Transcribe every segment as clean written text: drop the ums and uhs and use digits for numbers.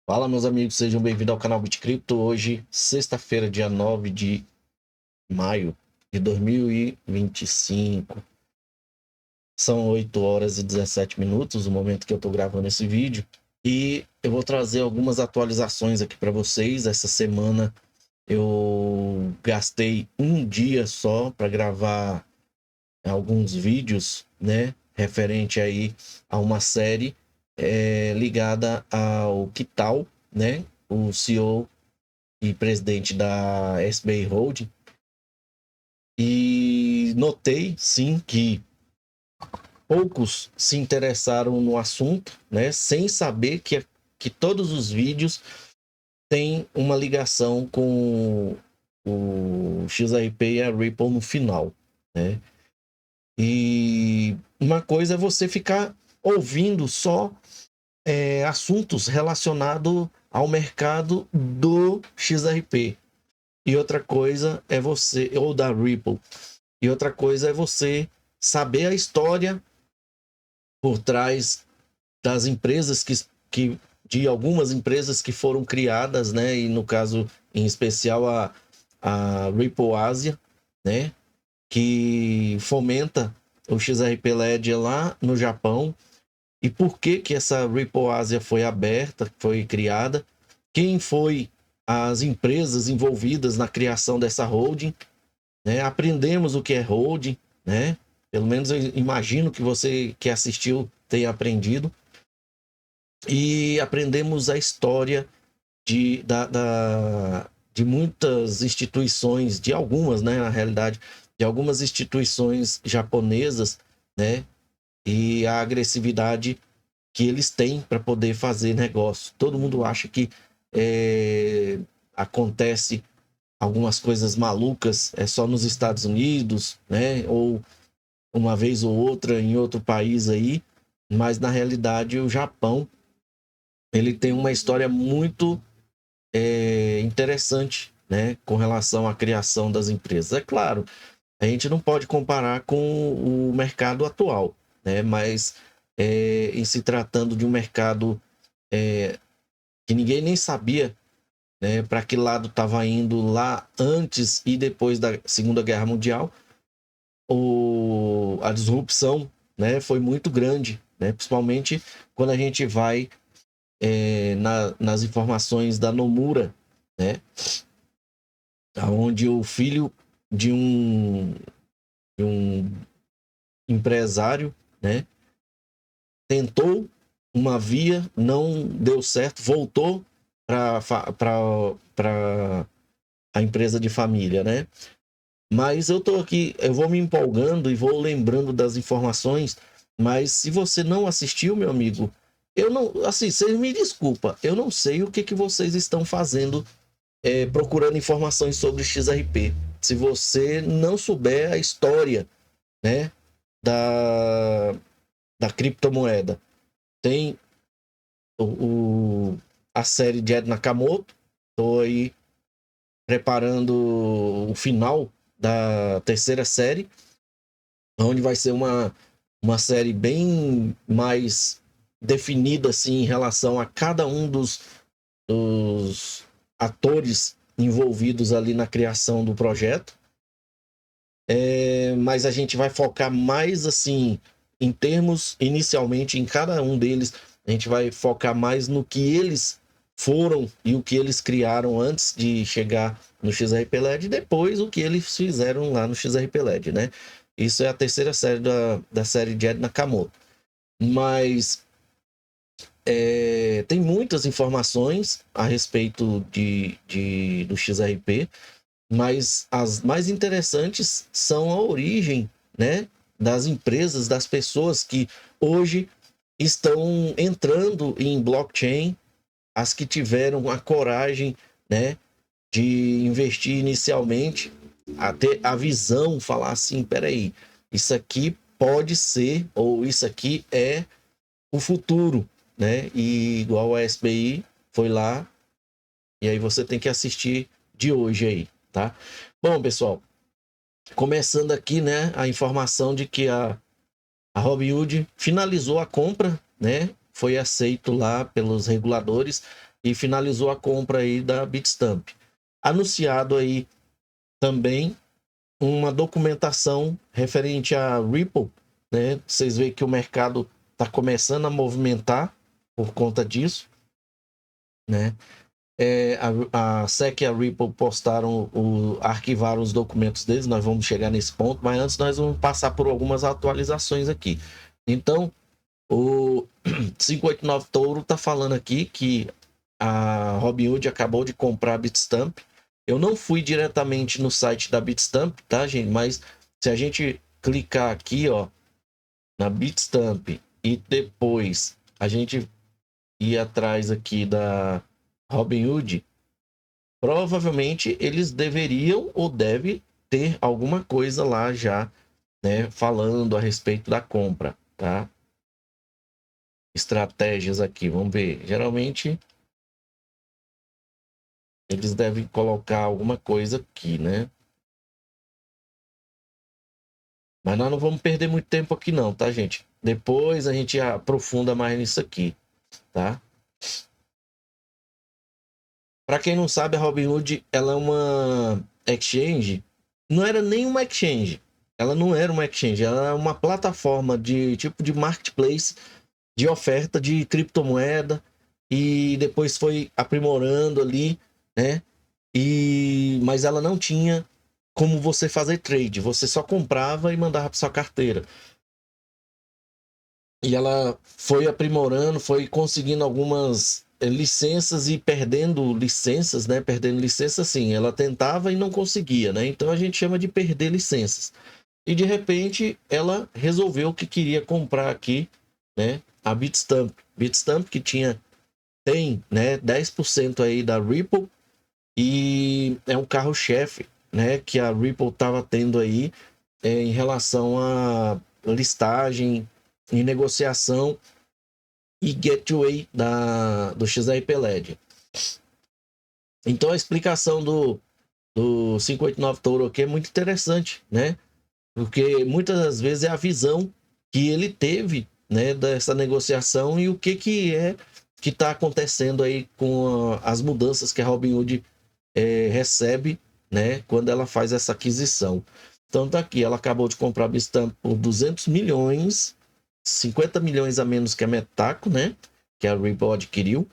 Fala, meus amigos, sejam bem-vindos ao canal BitCrypto. Hoje, sexta-feira, dia 9 de maio de 2025. São 8 horas e 17 minutos, o momento que eu estou gravando esse vídeo. E eu vou trazer algumas atualizações aqui para vocês. Essa semana eu gastei um dia só para gravar alguns vídeos, né? Referente aí a uma série ligada ao Quital, né? O CEO e presidente da SBI Holding. E notei, sim, que poucos se interessaram no assunto, né? Sem saber que todos os vídeos têm uma ligação com o XRP e a Ripple no final, né? E uma coisa é você ficar ouvindo só assuntos relacionados ao mercado do XRP. E outra coisa é você, ou da Ripple. E outra coisa é você saber a história por trás das empresas de algumas empresas que foram criadas, né? E no caso, em especial, a Ripple Asia, né? Que fomenta o XRP Ledger lá no Japão. E por que que essa Ripple Asia foi aberta, foi criada? Quem foi as empresas envolvidas na criação dessa holding, né? Aprendemos o que é holding, né? Pelo menos eu imagino que você que assistiu tenha aprendido. E aprendemos a história de muitas instituições, de algumas, né, na realidade, de algumas instituições japonesas, né? E a agressividade que eles têm para poder fazer negócio. Todo mundo acha que acontece algumas coisas malucas só nos Estados Unidos, né? Ou uma vez ou outra em outro país aí, mas na realidade o Japão ele tem uma história muito interessante, né? Com relação à criação das empresas. É claro, a gente não pode comparar com o mercado atual, né? Mas em se tratando de um mercado que ninguém nem sabia, né, para que lado estava indo lá antes e depois da Segunda Guerra Mundial, a disrupção, né, foi muito grande, né? Principalmente quando a gente vai nas informações da Nomura, né? Onde o filho de um empresário, né, tentou uma via, não deu certo, voltou para a empresa de família, né? Mas eu tô aqui, eu vou me empolgando e vou lembrando das informações, mas se você não assistiu, meu amigo, eu não, assim, você me desculpa, eu não sei o que que vocês estão fazendo procurando informações sobre XRP. Se você não souber a história, né, da, da criptomoeda, tem a série de Ed Nakamoto. Estou aí preparando o final da terceira série, onde vai ser uma série bem mais definida assim, em relação a cada um dos atores envolvidos ali na criação do projeto. Mas a gente vai focar mais assim, em termos, inicialmente, em cada um deles, a gente vai focar mais no que eles foram e o que eles criaram antes de chegar no XRP LED e depois o que eles fizeram lá no XRP LED, né? Isso é a terceira série da série de Ed Nakamoto. Mas tem muitas informações a respeito do XRP, mas as mais interessantes são a origem, né, das empresas, das pessoas que hoje estão entrando em blockchain, as que tiveram a coragem, né, de investir inicialmente, a ter a visão, falar assim, peraí, isso aqui pode ser, ou isso aqui é o futuro, né? E igual a SBI foi lá, e aí você tem que assistir de hoje aí, tá? Bom, pessoal, começando aqui, né, a informação de que a Robinhood finalizou a compra, né? Foi aceito lá pelos reguladores e finalizou a compra aí da Bitstamp. Anunciado aí também uma documentação referente a Ripple, né? Vocês veem que o mercado está começando a movimentar por conta disso, né? A SEC e a Ripple arquivaram os documentos deles, nós vamos chegar nesse ponto, mas antes nós vamos passar por algumas atualizações aqui. Então, o 589 Touro está falando aqui que a Robinhood acabou de comprar a Bitstamp. Eu não fui diretamente no site da Bitstamp, tá, gente? Mas se a gente clicar aqui, ó, na Bitstamp e depois a gente ir atrás aqui da Robinhood, provavelmente eles deveriam ou devem ter alguma coisa lá já, né, falando a respeito da compra, tá? Estratégias aqui, vamos ver. Geralmente eles devem colocar alguma coisa aqui, né? Mas nós não vamos perder muito tempo aqui não, tá, gente? Depois a gente aprofunda mais nisso aqui, tá? Para quem não sabe, a Robinhood, ela é uma exchange. Não era nem uma exchange. Ela não era uma exchange, ela é uma plataforma de tipo de marketplace de oferta de criptomoeda e depois foi aprimorando ali, né? Mas ela não tinha como você fazer trade, você só comprava e mandava para sua carteira. E ela foi aprimorando, foi conseguindo algumas licenças e perdendo licenças, né? Perdendo licença, sim. Ela tentava e não conseguia, né? Então a gente chama de perder licenças. E de repente ela resolveu que queria comprar aqui, né? A Bitstamp. Bitstamp que tem, né? 10% aí da Ripple e é um carro-chefe, né? Que a Ripple estava tendo aí em relação a listagem e negociação e gateway do XRP Ledger. Então a explicação do 589 Touro aqui é muito interessante, né? Porque muitas das vezes é a visão que ele teve, né, dessa negociação e o que é que está acontecendo aí com as mudanças que a Robinhood recebe, né, quando ela faz essa aquisição. Então tá aqui, ela acabou de comprar a Bitstamp por 200 milhões, 50 milhões a menos que a Metaco, né, que a Ripple adquiriu.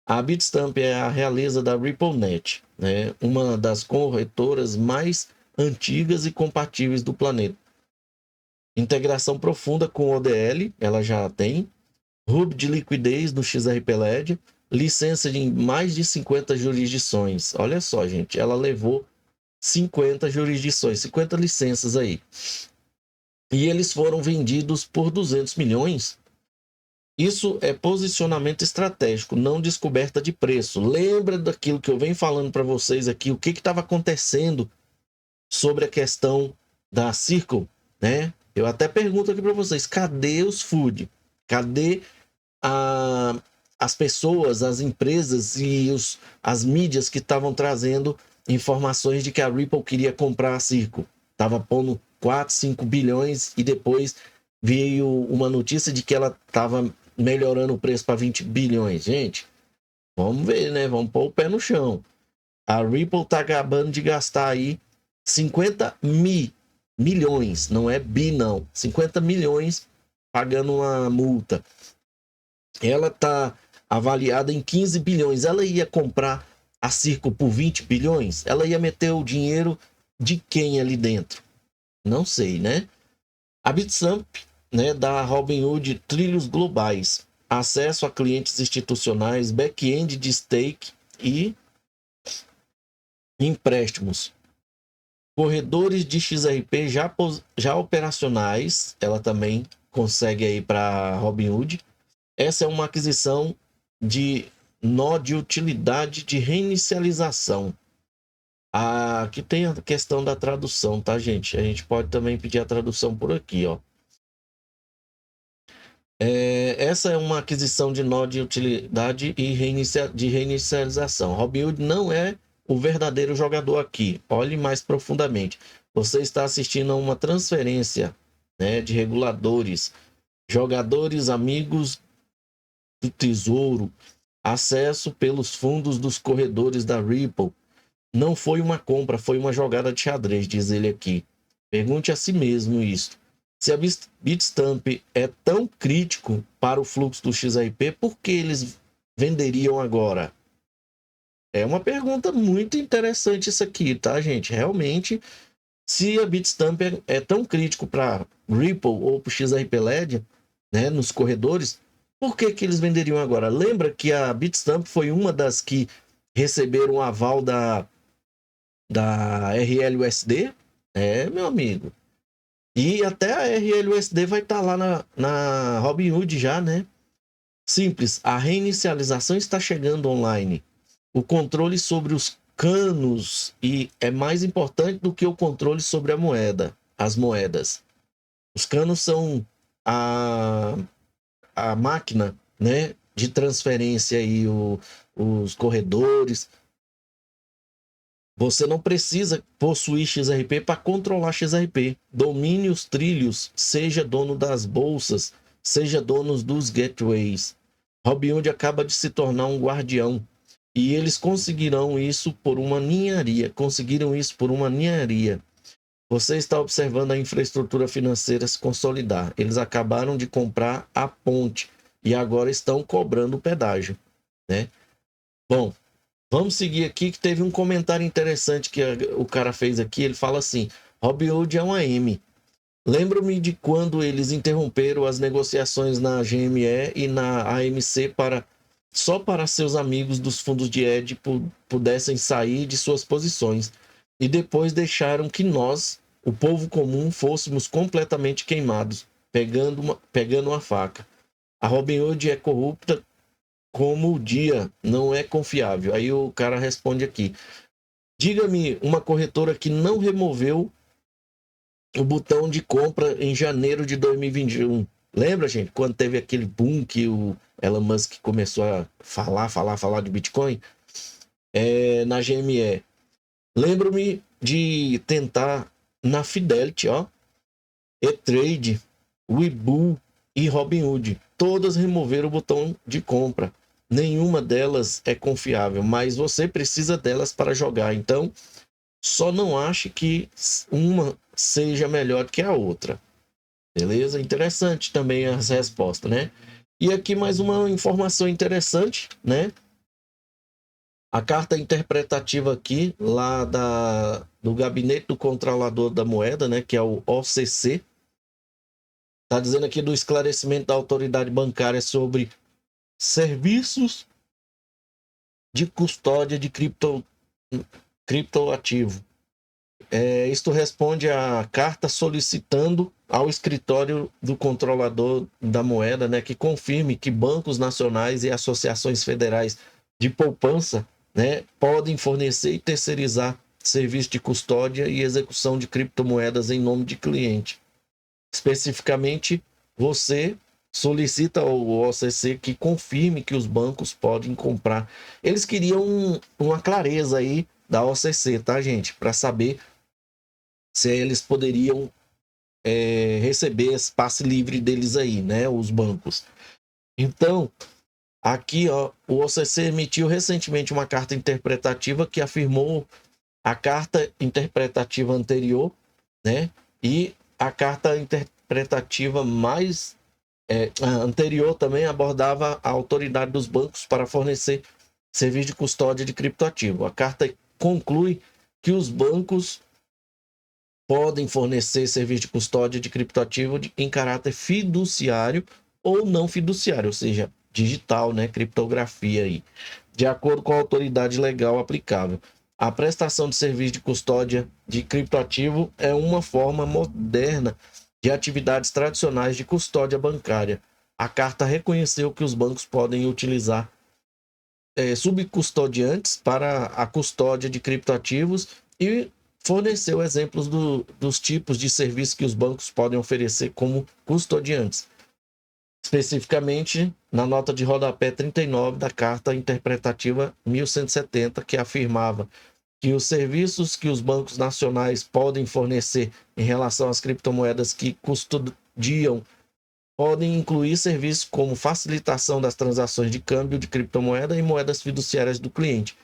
A Bitstamp é a realeza da RippleNet, né, uma das corretoras mais antigas e compatíveis do planeta. Integração profunda com o ODL, ela já tem. Hub de liquidez no XRP Ledger. Licença em mais de 50 jurisdições. Olha só, gente, ela levou 50 jurisdições, 50 licenças aí. E eles foram vendidos por 200 milhões. Isso é posicionamento estratégico, não descoberta de preço. Lembra daquilo que eu venho falando para vocês aqui, o que estava acontecendo sobre a questão da Circle, né? Eu até pergunto aqui para vocês, cadê os food? Cadê as pessoas, as empresas e as mídias que estavam trazendo informações de que a Ripple queria comprar a Circle? Estava pondo 4, 5 bilhões e depois veio uma notícia de que ela estava melhorando o preço para 20 bilhões. Gente, vamos ver, né? Vamos pôr o pé no chão. A Ripple está acabando de gastar aí 50 milhões, não é bi não, 50 milhões pagando uma multa. Ela está avaliada em 15 bilhões. Ela ia comprar a Circle por 20 bilhões? Ela ia meter o dinheiro de quem ali dentro? Não sei, né? A Bitstamp, né, da Robinhood Trilhos Globais. Acesso a clientes institucionais, back-end de stake e empréstimos. Corredores de XRP já operacionais, ela também consegue aí para Robinhood. Essa é uma aquisição de nó de utilidade de reinicialização. Aqui tem a questão da tradução, tá, gente? A gente pode também pedir a tradução por aqui, ó. Essa é uma aquisição de nó de utilidade e de reinicialização. Robinhood não é o verdadeiro jogador aqui. Olhe mais profundamente. Você está assistindo a uma transferência, né, de reguladores, jogadores amigos do tesouro. acesso pelos fundos dos corredores da Ripple. Não foi uma compra, foi uma jogada de xadrez, diz ele aqui. Pergunte a si mesmo isso. Se a Bitstamp é tão crítico para o fluxo do XRP, por que eles venderiam agora? É uma pergunta muito interessante isso aqui, tá, gente? Realmente, se a Bitstamp é tão crítico para Ripple ou para o XRP Ledger, né, nos corredores, por que que eles venderiam agora? Lembra que a Bitstamp foi uma das que receberam o aval da RLUSD? É, meu amigo. E até a RLUSD vai estar lá na Robinhood já, né? Simples, a reinicialização está chegando online. O controle sobre os canos e é mais importante do que o controle sobre a moeda, as moedas. Os canos são a máquina, né, de transferência e os corredores. Você não precisa possuir XRP para controlar XRP. Domine os trilhos, seja dono das bolsas, seja dono dos gateways. Robinhood acaba de se tornar um guardião. E eles conseguiram isso por uma ninharia. Você está observando a infraestrutura financeira se consolidar. Eles acabaram de comprar a ponte e agora estão cobrando o pedágio, né? Bom, vamos seguir aqui que teve um comentário interessante que o cara fez aqui. Ele fala assim: Robinhood é uma M. Lembro-me de quando eles interromperam as negociações na GME e na AMC só para seus amigos dos fundos de hedge pudessem sair de suas posições. E depois deixaram que nós, o povo comum, fôssemos completamente queimados, pegando uma faca. A Robinhood é corrupta como o dia, não é confiável. Aí o cara responde aqui: diga-me uma corretora que não removeu o botão de compra em janeiro de 2021. Lembra, gente, quando teve aquele boom que o Elon Musk começou a falar de Bitcoin? Na GME. Lembro-me de tentar na Fidelity, ó, E-Trade, Webull e Robinhood. Todas removeram o botão de compra. Nenhuma delas é confiável, mas você precisa delas para jogar. Então, só não ache que uma seja melhor que a outra. Beleza? Interessante também as respostas, né? E aqui mais uma informação interessante, né? A carta interpretativa aqui, lá do Gabinete do Controlador da Moeda, né? Que é o OCC. Está dizendo aqui do esclarecimento da autoridade bancária sobre serviços de custódia de criptoativo. Isto responde à carta solicitando ao escritório do controlador da moeda, né, que confirme que bancos nacionais e associações federais de poupança, né, podem fornecer e terceirizar serviço de custódia e execução de criptomoedas em nome de cliente. Especificamente, você solicita ao OCC que confirme que os bancos podem comprar. Eles queriam uma clareza aí da OCC, tá, gente? Para saber se eles poderiam receber esse passe livre deles aí, né? Os bancos. Então, aqui, ó, o OCC emitiu recentemente uma carta interpretativa que afirmou a carta interpretativa anterior, né? E a carta interpretativa mais anterior também abordava a autoridade dos bancos para fornecer serviço de custódia de criptoativo. A carta conclui que os bancos podem fornecer serviço de custódia de criptoativo em caráter fiduciário ou não fiduciário, ou seja, digital, né, criptografia aí, de acordo com a autoridade legal aplicável. A prestação de serviço de custódia de criptoativo é uma forma moderna de atividades tradicionais de custódia bancária. A carta reconheceu que os bancos podem utilizar subcustodiantes para a custódia de criptoativos e forneceu exemplos dos tipos de serviços que os bancos podem oferecer como custodiantes. Especificamente, na nota de rodapé 39 da Carta Interpretativa 1170, que afirmava que os serviços que os bancos nacionais podem fornecer em relação às criptomoedas que custodiam podem incluir serviços como facilitação das transações de câmbio de criptomoeda e moedas fiduciárias do cliente,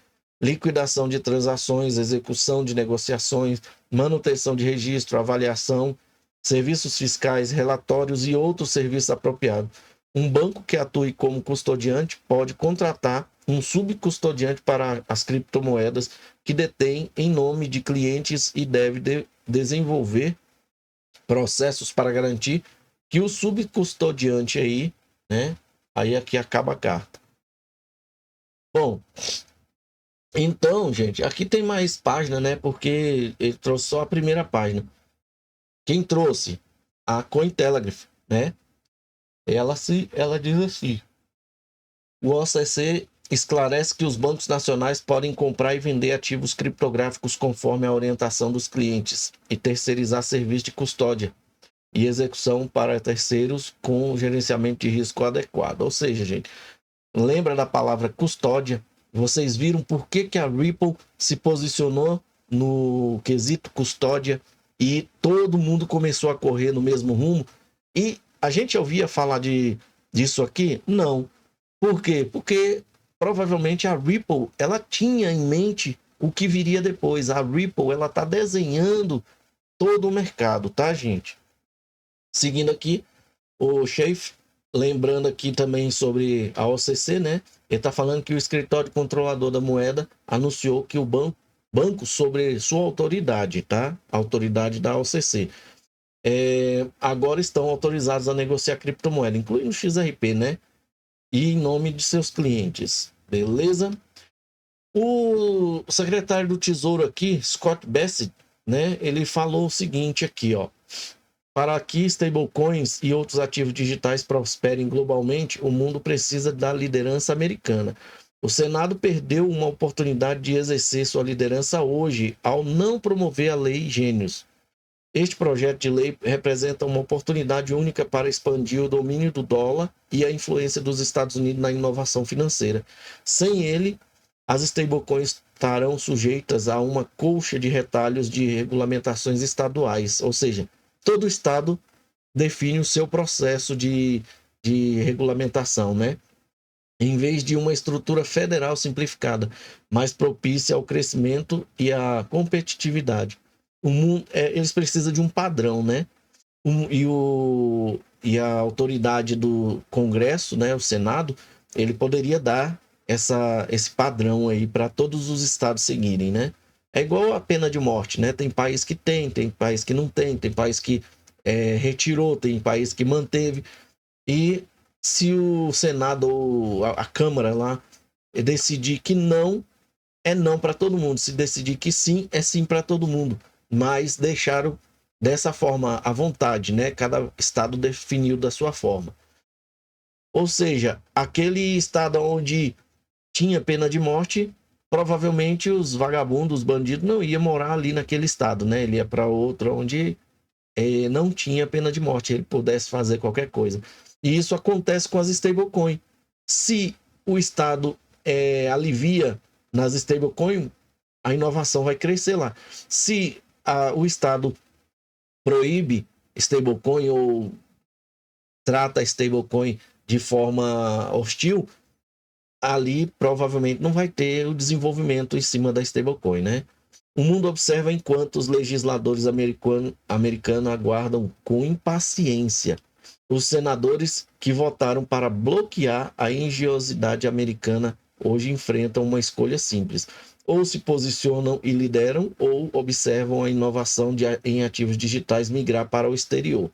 liquidação de transações, execução de negociações, manutenção de registro, avaliação, serviços fiscais, relatórios e outros serviços apropriados. Um banco que atue como custodiante pode contratar um subcustodiante para as criptomoedas que detém em nome de clientes e deve desenvolver processos para garantir que o subcustodiante aí, né? Aí aqui acaba a carta. Bom, então, gente, aqui tem mais página, né? Porque ele trouxe só a primeira página. Quem trouxe? A Cointelegraph, né? Ela diz assim: o OCC esclarece que os bancos nacionais podem comprar e vender ativos criptográficos conforme a orientação dos clientes e terceirizar serviço de custódia e execução para terceiros com gerenciamento de risco adequado. Ou seja, gente, lembra da palavra custódia? Vocês viram por que a Ripple se posicionou no quesito custódia e todo mundo começou a correr no mesmo rumo? E a gente ouvia falar disso aqui? Não. Por quê? Porque provavelmente a Ripple ela tinha em mente o que viria depois. A Ripple ela está desenhando todo o mercado, tá, gente? Seguindo aqui, o Schaeff, lembrando aqui também sobre a OCC, né? Ele está falando que o escritório controlador da moeda anunciou que o banco sobre sua autoridade, tá? A autoridade da OCC. Agora estão autorizados a negociar criptomoeda, incluindo o XRP, né? E em nome de seus clientes, beleza? O secretário do Tesouro aqui, Scott Bessent, né? Ele falou o seguinte aqui, ó. Para que stablecoins e outros ativos digitais prosperem globalmente, o mundo precisa da liderança americana. O Senado perdeu uma oportunidade de exercer sua liderança hoje ao não promover a Lei Gênios. Este projeto de lei representa uma oportunidade única para expandir o domínio do dólar e a influência dos Estados Unidos na inovação financeira. Sem ele, as stablecoins estarão sujeitas a uma colcha de retalhos de regulamentações estaduais, ou seja, todo estado define o seu processo de regulamentação, né? Em vez de uma estrutura federal simplificada, mais propícia ao crescimento e à competitividade. Eles precisam de um padrão, né? E a autoridade do Congresso, né, o Senado, ele poderia dar esse padrão aí para todos os estados seguirem, né? É igual a pena de morte, né? Tem país que tem país que não tem país que retirou, tem país que manteve. E se o Senado ou a Câmara lá decidir que não, é não para todo mundo. Se decidir que sim, é sim para todo mundo. Mas deixaram dessa forma à vontade, né? Cada estado definiu da sua forma. Ou seja, aquele estado onde tinha pena de morte, provavelmente os vagabundos, os bandidos não iam morar ali naquele estado, né? Ele ia para outro onde não tinha pena de morte, ele pudesse fazer qualquer coisa. E isso acontece com as stablecoins. Se o estado alivia nas stablecoins, a inovação vai crescer lá. Se o estado proíbe stablecoin ou trata a stablecoin de forma hostil, ali provavelmente não vai ter o desenvolvimento em cima da stablecoin, né? O mundo observa enquanto os legisladores americanos aguardam com impaciência os senadores que votaram para bloquear a engenhosidade americana hoje enfrentam uma escolha simples. Ou se posicionam e lideram, ou observam a inovação em ativos digitais migrar para o exterior.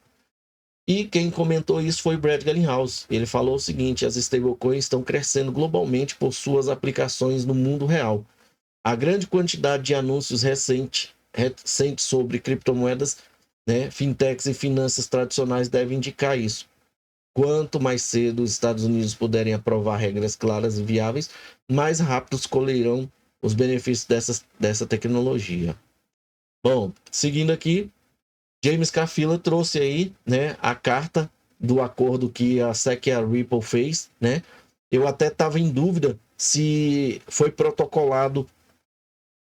E quem comentou isso foi Brad Garlinghouse. Ele falou o seguinte: as stablecoins estão crescendo globalmente por suas aplicações no mundo real. A grande quantidade de anúncios recentes sobre criptomoedas, né, fintechs e finanças tradicionais devem indicar isso. Quanto mais cedo os Estados Unidos puderem aprovar regras claras e viáveis, mais rápidos colherão os benefícios dessa tecnologia. Bom, seguindo aqui, James Cafila trouxe aí, né, a carta do acordo que a SEC e a Ripple fez, né? Eu até estava em dúvida se foi protocolado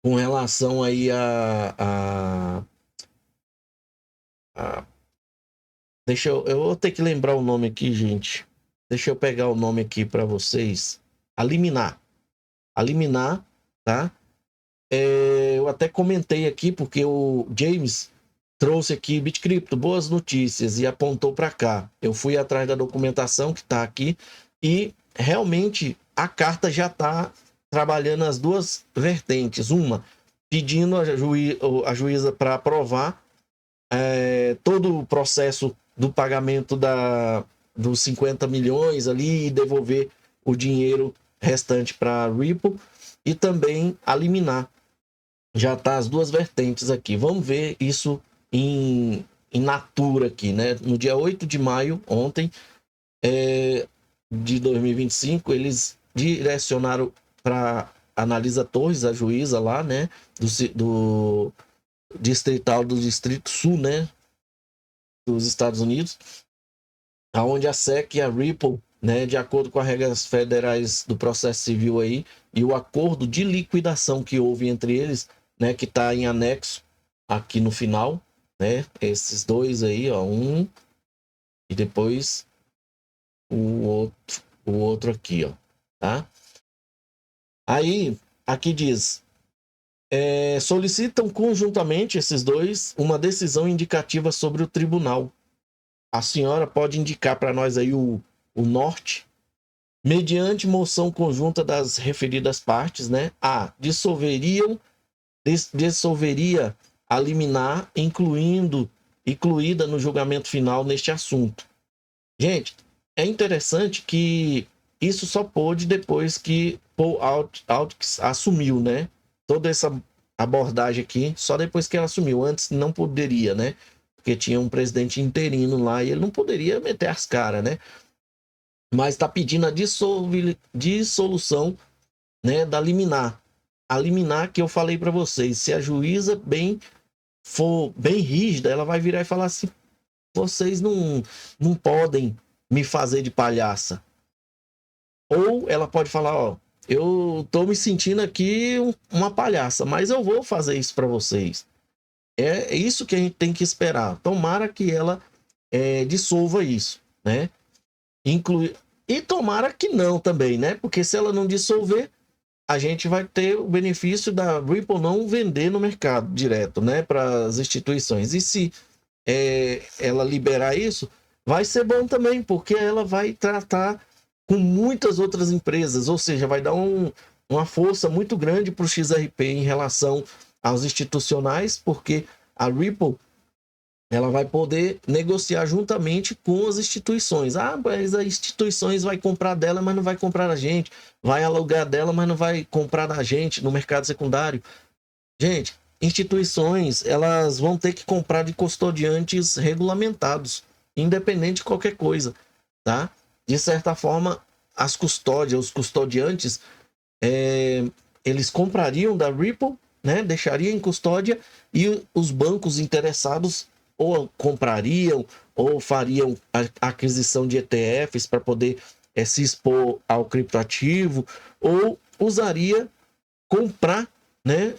com relação aí a eu vou ter que lembrar o nome aqui, gente. Deixa eu pegar o nome aqui para vocês. A liminar. A liminar, tá? Eu até comentei aqui porque o James trouxe aqui BitCrypto, boas notícias, e apontou para cá. Eu fui atrás da documentação que está aqui e realmente a carta já está trabalhando as duas vertentes. Uma, pedindo a juíza para aprovar todo o processo do pagamento dos 50 milhões ali e devolver o dinheiro restante para a Ripple, e também a liminar. Já tá as duas vertentes aqui. Vamos ver isso em natura aqui, né? No dia 8 de maio, ontem, de 2025, eles direcionaram para Analisa Torres, a juíza lá, né? Do distrital do Distrito Sul, né? Dos Estados Unidos, aonde a SEC e a Ripple, né, de acordo com as regras federais do processo civil aí, e o acordo de liquidação que houve entre eles, né, que está em anexo aqui no final, né, esses dois aí, ó, um e depois o outro aqui, ó, tá? Aí, aqui diz, solicitam conjuntamente esses dois uma decisão indicativa sobre o tribunal. A senhora pode indicar para nós aí o norte, mediante moção conjunta das referidas partes, né? A. Dissolveria a liminar, incluída no julgamento final neste assunto. Gente, é interessante que isso só pôde depois que Paul Hawkins assumiu, né? Toda essa abordagem aqui, só depois que ela assumiu. Antes não poderia, né? Porque tinha um presidente interino lá e ele não poderia meter as caras, né? Mas está pedindo a dissolução, né, da liminar. A liminar que eu falei para vocês, se a juíza for bem rígida, ela vai virar e falar assim: vocês não podem me fazer de palhaça. Ou ela pode falar: ó, eu tô me sentindo aqui uma palhaça, mas eu vou fazer isso para vocês. É isso que a gente tem que esperar. Tomara que ela dissolva isso, né? E tomara que não também, né? Porque se ela não dissolver, a gente vai ter o benefício da Ripple não vender no mercado direto, né? Para as instituições. E se ela liberar isso, vai ser bom também, porque ela vai tratar com muitas outras empresas, ou seja, vai dar uma força muito grande para o XRP em relação aos institucionais, porque a Ripple ela vai poder negociar juntamente com as instituições. Ah, mas as instituições vai comprar dela, mas não vai comprar a gente. Vai alugar dela, mas não vai comprar a gente no mercado secundário. Gente, instituições, elas vão ter que comprar de custodiantes regulamentados, independente de qualquer coisa, tá? De certa forma, as custódias, os custodiantes, eles comprariam da Ripple, né? Deixariam em custódia, e os bancos interessados ou comprariam ou fariam a aquisição de ETFs para poder se expor ao criptoativo, ou usaria comprar, né,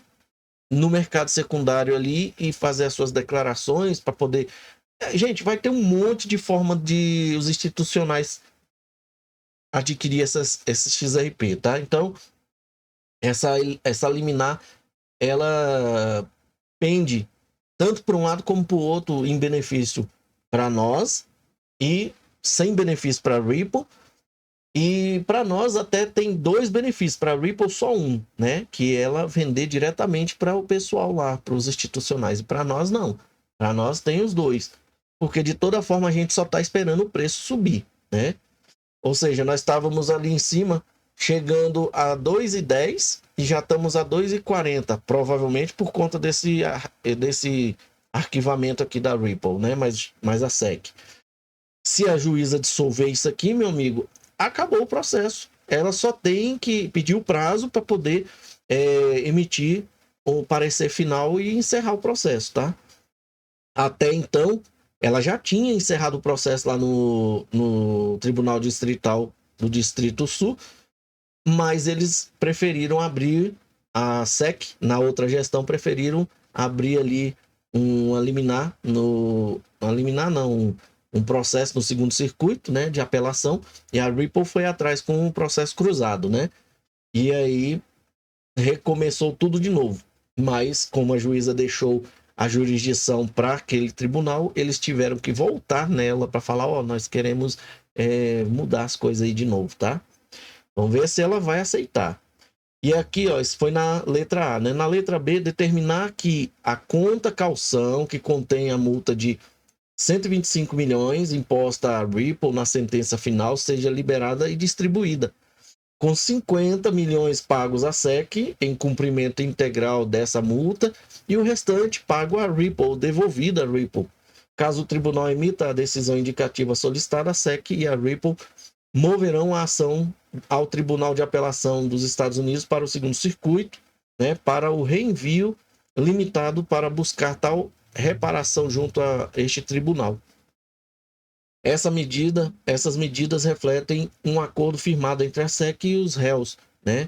no mercado secundário ali e fazer as suas declarações para poder... Gente, vai ter um monte de forma de os institucionais adquirir esses XRP, tá? Então, essa liminar, ela pende tanto para um lado como para o outro em benefício para nós e sem benefício para a Ripple. E para nós até tem dois benefícios, para a Ripple só um, né? Que ela vender diretamente para o pessoal lá, para os institucionais. E para nós não. Para nós tem os dois. Porque de toda forma a gente só está esperando o preço subir, né? Ou seja, nós estávamos ali em cima, chegando a 2,10 e já estamos a 2,40, provavelmente por conta desse arquivamento aqui da Ripple, né? Mas a SEC. Se a juíza dissolver isso aqui, meu amigo, acabou o processo. Ela só tem que pedir o prazo para poder emitir o parecer final e encerrar o processo, tá? Até então, ela já tinha encerrado o processo lá no Tribunal Distrital do Distrito Sul, mas eles preferiram abrir, a SEC, na outra gestão, preferiram abrir ali uma liminar, uma liminar não, um processo no segundo circuito, né, de apelação, e a Ripple foi atrás com um processo cruzado, né? E aí recomeçou tudo de novo. Mas como a juíza deixou a jurisdição para aquele tribunal, eles tiveram que voltar nela para falar, ó, nós queremos mudar as coisas aí de novo, tá? Vamos ver se ela vai aceitar. E aqui, ó, isso foi na letra A, né? Na letra B, determinar que a conta calção que contém a multa de 125 milhões imposta à Ripple na sentença final seja liberada e distribuída, com 50 milhões pagos à SEC em cumprimento integral dessa multa e o restante pago à Ripple, devolvido à Ripple. Caso o tribunal emita a decisão indicativa solicitada, a SEC e a Ripple moverão a ação ao Tribunal de Apelação dos Estados Unidos para o segundo circuito, né, para o reenvio limitado para buscar tal reparação junto a este tribunal. Essas medidas refletem um acordo firmado entre a SEC e os réus, né?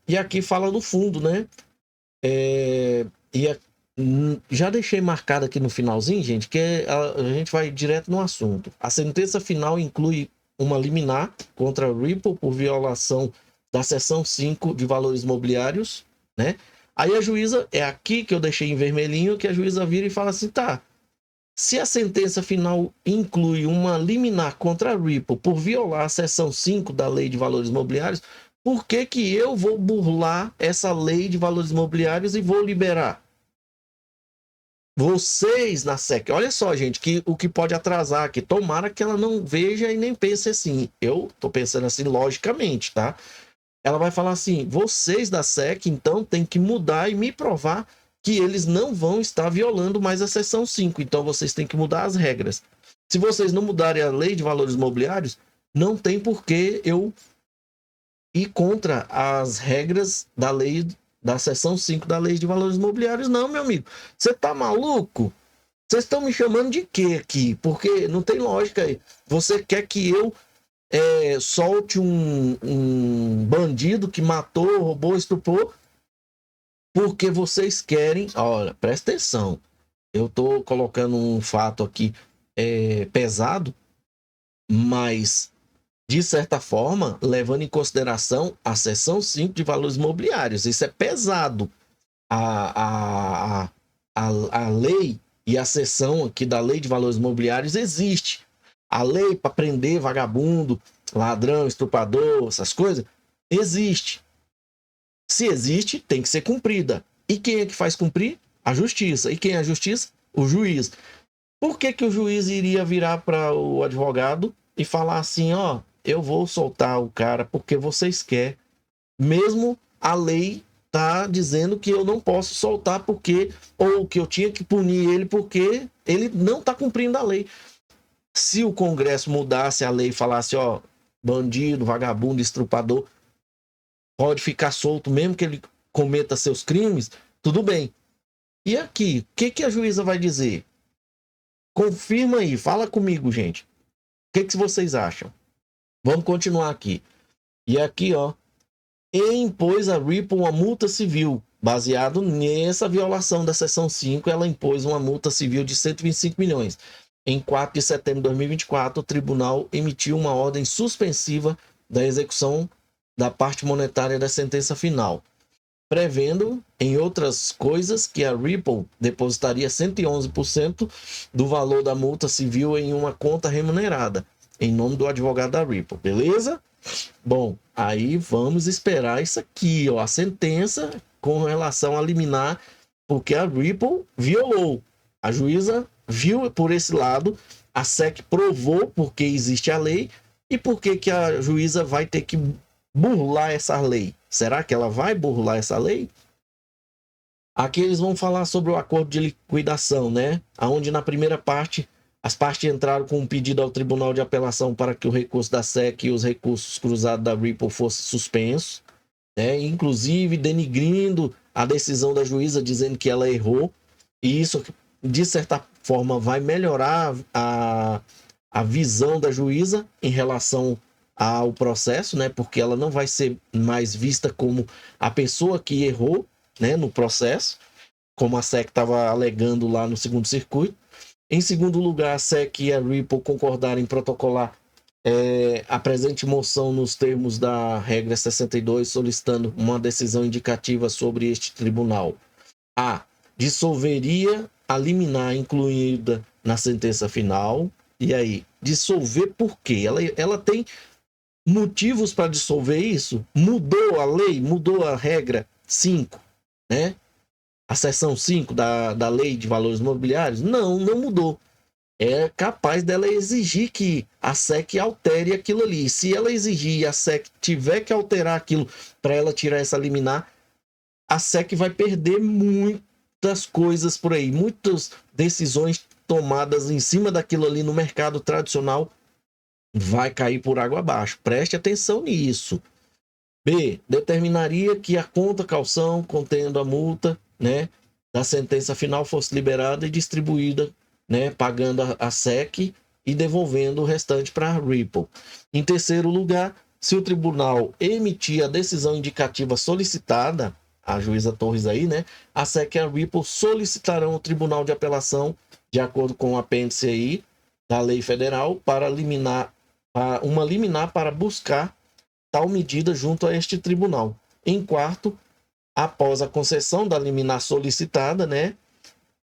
E aqui fala do fundo, né? Já deixei marcado aqui no finalzinho, gente, que a gente vai direto no assunto. A sentença final inclui uma liminar contra a Ripple por violação da seção 5 de valores imobiliários, né? Aí a juíza, é aqui que eu deixei em vermelhinho, que a juíza vira e fala assim, tá, se a sentença final inclui uma liminar contra a Ripple por violar a seção 5 da Lei de Valores Imobiliários, por que que eu vou burlar essa Lei de Valores Imobiliários e vou liberar? Vocês na SEC, olha só, gente, que o que pode atrasar aqui, tomara que ela não veja e nem pense assim. Eu tô pensando assim logicamente, tá? Ela vai falar assim, vocês da SEC, então, tem que mudar e me provar que eles não vão estar violando mais a seção 5. Então, vocês têm que mudar as regras. Se vocês não mudarem a Lei de Valores Imobiliários, não tem por que eu ir contra as regras da lei da seção 5 da Lei de Valores Imobiliários, não, meu amigo. Você tá maluco? Vocês estão me chamando de quê aqui? Porque não tem lógica aí. Você quer que eu solte um bandido que matou, roubou, estuprou, porque vocês querem... Olha, presta atenção. Eu tô colocando um fato aqui pesado, mas, de certa forma, levando em consideração a seção 5 de valores imobiliários. Isso é pesado. A lei e a seção aqui da Lei de Valores Imobiliários existe. A lei para prender vagabundo, ladrão, estuprador, essas coisas, existe. Se existe, tem que ser cumprida. E quem é que faz cumprir? A justiça. E quem é a justiça? O juiz. Por que que o juiz iria virar para o advogado e falar assim, ó, eu vou soltar o cara porque vocês querem, mesmo a lei tá dizendo que eu não posso soltar porque, ou que eu tinha que punir ele porque ele não está cumprindo a lei. Se o Congresso mudasse a lei e falasse, ó, bandido, vagabundo, estrupador, pode ficar solto mesmo que ele cometa seus crimes, tudo bem. E aqui, o que que a juíza vai dizer? Confirma aí, fala comigo, gente. O que vocês acham? Vamos continuar aqui. E aqui, ó, impôs a Ripple uma multa civil. Baseado nessa violação da seção 5, ela impôs uma multa civil de 125 milhões. Em 4 de setembro de 2024, o tribunal emitiu uma ordem suspensiva da execução da parte monetária da sentença final, prevendo, em outras coisas, que a Ripple depositaria 111% do valor da multa civil em uma conta remunerada, em nome do advogado da Ripple, beleza? Bom, aí vamos esperar isso aqui, ó, a sentença com relação a liminar, porque a Ripple violou. A juíza viu por esse lado, a SEC provou porque existe a lei e por que a juíza vai ter que burlar essa lei. Será que ela vai burlar essa lei? Aqui eles vão falar sobre o acordo de liquidação, né? Onde na primeira parte as partes entraram com um pedido ao Tribunal de Apelação para que o recurso da SEC e os recursos cruzados da Ripple fossem suspensos, né? Inclusive denigrindo a decisão da juíza, dizendo que ela errou. E isso, de certa forma, vai melhorar a visão da juíza em relação ao processo, né? Porque ela não vai ser mais vista como a pessoa que errou, né, no processo, como a SEC estava alegando lá no segundo circuito. Em segundo lugar, a SEC e a Ripple concordaram em protocolar a presente moção nos termos da regra 62, solicitando uma decisão indicativa sobre este tribunal. A. Dissolveria a liminar incluída na sentença final. E aí, dissolver por quê? Ela tem motivos para dissolver isso? Mudou a lei? Mudou a regra 5, né? A seção 5 da lei de valores imobiliários? Não mudou. É capaz dela exigir que a SEC altere aquilo ali. Se ela exigir e a SEC tiver que alterar aquilo para ela tirar essa liminar, a SEC vai perder muitas coisas por aí, muitas decisões tomadas em cima daquilo ali no mercado tradicional vai cair por água abaixo. Preste atenção nisso. B. Determinaria que a conta calção contendo a multa, né, da sentença final fosse liberada e distribuída, né, pagando a SEC e devolvendo o restante para a Ripple. Em terceiro lugar, se o tribunal emitir a decisão indicativa solicitada, a juíza Torres aí, né, a SEC e a Ripple solicitarão o Tribunal de Apelação, de acordo com o apêndice aí da lei federal, para uma liminar para buscar tal medida junto a este tribunal. Em quarto, após a concessão da liminar solicitada, né,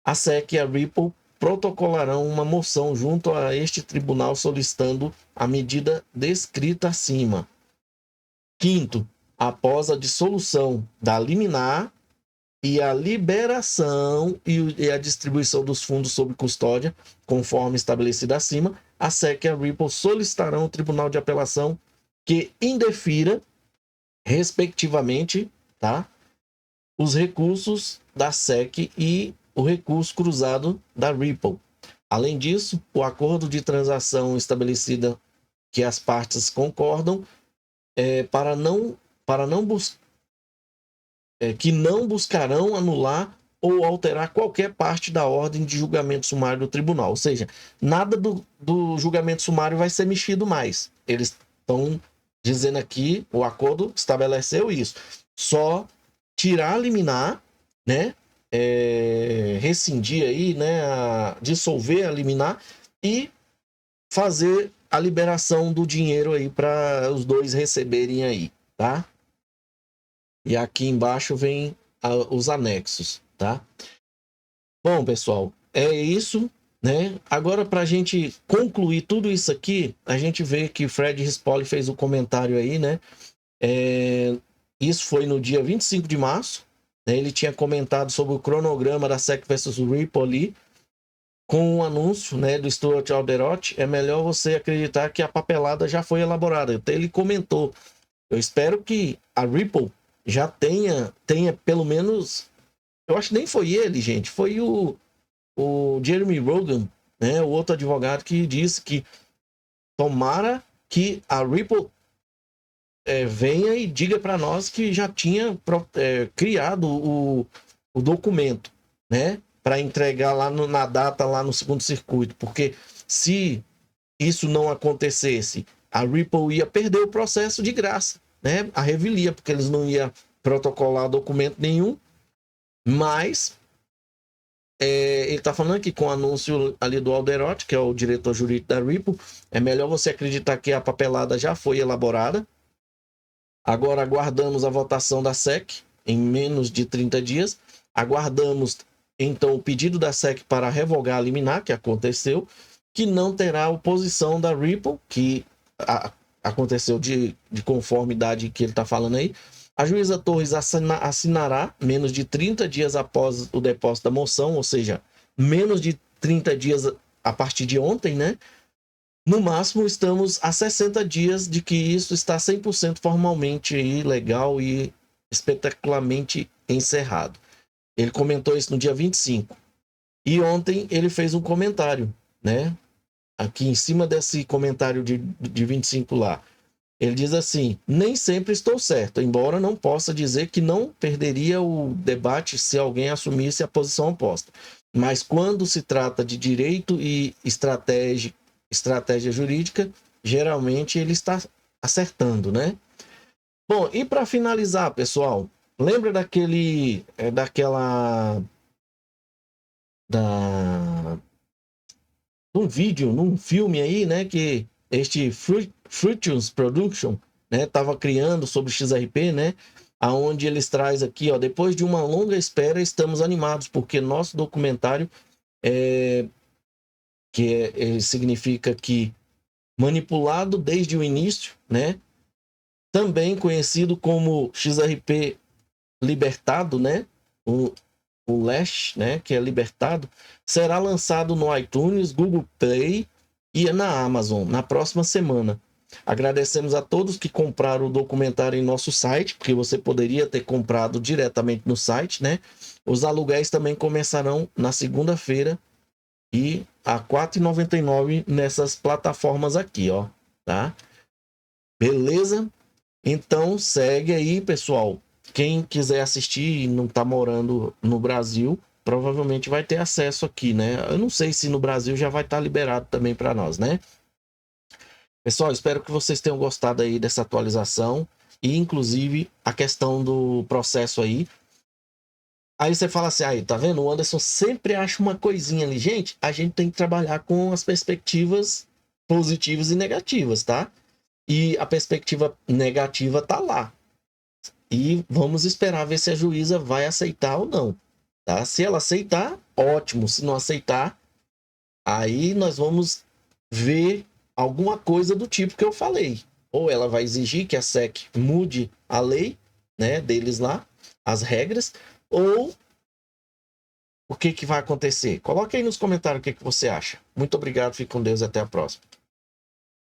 a SEC e a Ripple protocolarão uma moção junto a este tribunal solicitando a medida descrita acima. Quinto, após a dissolução da liminar e a liberação e a distribuição dos fundos sob custódia, conforme estabelecido acima, a SEC e a Ripple solicitarão ao Tribunal de Apelação que indefira, respectivamente, tá, os recursos da SEC e o recurso cruzado da Ripple. Além disso, o acordo de transação estabelecida que as partes concordam que não buscarão anular ou alterar qualquer parte da ordem de julgamento sumário do tribunal. Ou seja, nada do julgamento sumário vai ser mexido mais. Eles estão dizendo aqui, o acordo estabeleceu isso. Só tirar a liminar, né? Rescindir aí, né? Dissolver a liminar e fazer a liberação do dinheiro aí para os dois receberem aí, tá? E aqui embaixo vem os anexos, tá? Bom, pessoal, é isso, né? Agora, para a gente concluir tudo isso aqui, a gente vê que o Fred Rispoli fez o comentário aí, né? Isso foi no dia 25 de março, né? Ele tinha comentado sobre o cronograma da SEC versus Ripple ali, com o anúncio, né, do Stuart Alderoty. É melhor você acreditar que a papelada já foi elaborada. Então, ele comentou, eu espero que a Ripple já tenha pelo menos, eu acho que nem foi ele, gente, foi o Jeremy Rogan, né, o outro advogado, que disse que tomara que a Ripple venha e diga para nós que já tinha criado o documento, né, para entregar lá na data, lá no segundo circuito, porque se isso não acontecesse, a Ripple ia perder o processo de graça, né, a revelia, porque eles não iam protocolar documento nenhum, mas ele está falando aqui com o anúncio ali do Alderoty, que é o diretor jurídico da Ripple, é melhor você acreditar que a papelada já foi elaborada. Agora aguardamos a votação da SEC em menos de 30 dias, aguardamos então o pedido da SEC para revogar a liminar, que aconteceu, que não terá oposição da Ripple, que aconteceu de conformidade que ele está falando aí. A juíza Torres assinará menos de 30 dias após o depósito da moção, ou seja, menos de 30 dias a partir de ontem, né? No máximo, estamos a 60 dias de que isso está 100% formalmente aí, legal e espetacularmente encerrado. Ele comentou isso no dia 25. E ontem ele fez um comentário, né? Aqui em cima desse comentário de 25 lá. Ele diz assim: nem sempre estou certo, embora não possa dizer que não perderia o debate se alguém assumisse a posição oposta. Mas quando se trata de direito e estratégia jurídica, geralmente ele está acertando, né? Bom, e para finalizar, pessoal, lembra daquela num vídeo, num filme aí, né, que este Fruitions Production, né, estava criando sobre XRP, né, aonde eles traz aqui, ó, depois de uma longa espera, estamos animados, porque nosso documentário significa que manipulado desde o início, né, também conhecido como XRP libertado, né, o Lash, né, que é libertado, será lançado no iTunes, Google Play e na Amazon na próxima semana. Agradecemos a todos que compraram o documentário em nosso site, porque você poderia ter comprado diretamente no site, né? Os aluguéis também começarão na segunda-feira e a R$ 4,99 nessas plataformas aqui, ó, tá? Beleza? Então segue aí, pessoal. Quem quiser assistir e não tá morando no Brasil, provavelmente vai ter acesso aqui, né? Eu não sei se no Brasil já vai estar liberado também para nós, né? Pessoal, espero que vocês tenham gostado aí dessa atualização e inclusive a questão do processo aí. Aí você fala assim, aí, tá vendo? O Anderson sempre acha uma coisinha ali. Gente, a gente tem que trabalhar com as perspectivas positivas e negativas, tá? E a perspectiva negativa tá lá. E vamos esperar ver se a juíza vai aceitar ou não, tá? Se ela aceitar, ótimo. Se não aceitar, aí nós vamos ver alguma coisa do tipo que eu falei. Ou ela vai exigir que a SEC mude a lei, né, deles lá, as regras, ou o que que vai acontecer? Coloque aí nos comentários o que que você acha. Muito obrigado, fique com Deus e até a próxima.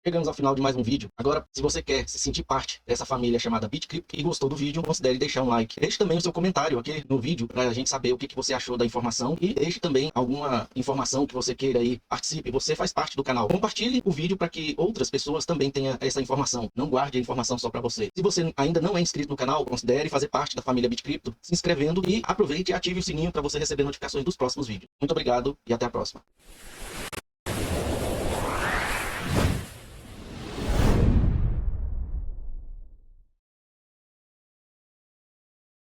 Chegamos ao final de mais um vídeo. Agora, se você quer se sentir parte dessa família chamada BitCrypto e gostou do vídeo, considere deixar um like. Deixe também o seu comentário aqui no vídeo para a gente saber o que você achou da informação e deixe também alguma informação que você queira aí. Participe, você faz parte do canal. Compartilhe o vídeo para que outras pessoas também tenham essa informação. Não guarde a informação só para você. Se você ainda não é inscrito no canal, considere fazer parte da família BitCrypto, se inscrevendo e aproveite e ative o sininho para você receber notificações dos próximos vídeos. Muito obrigado e até a próxima.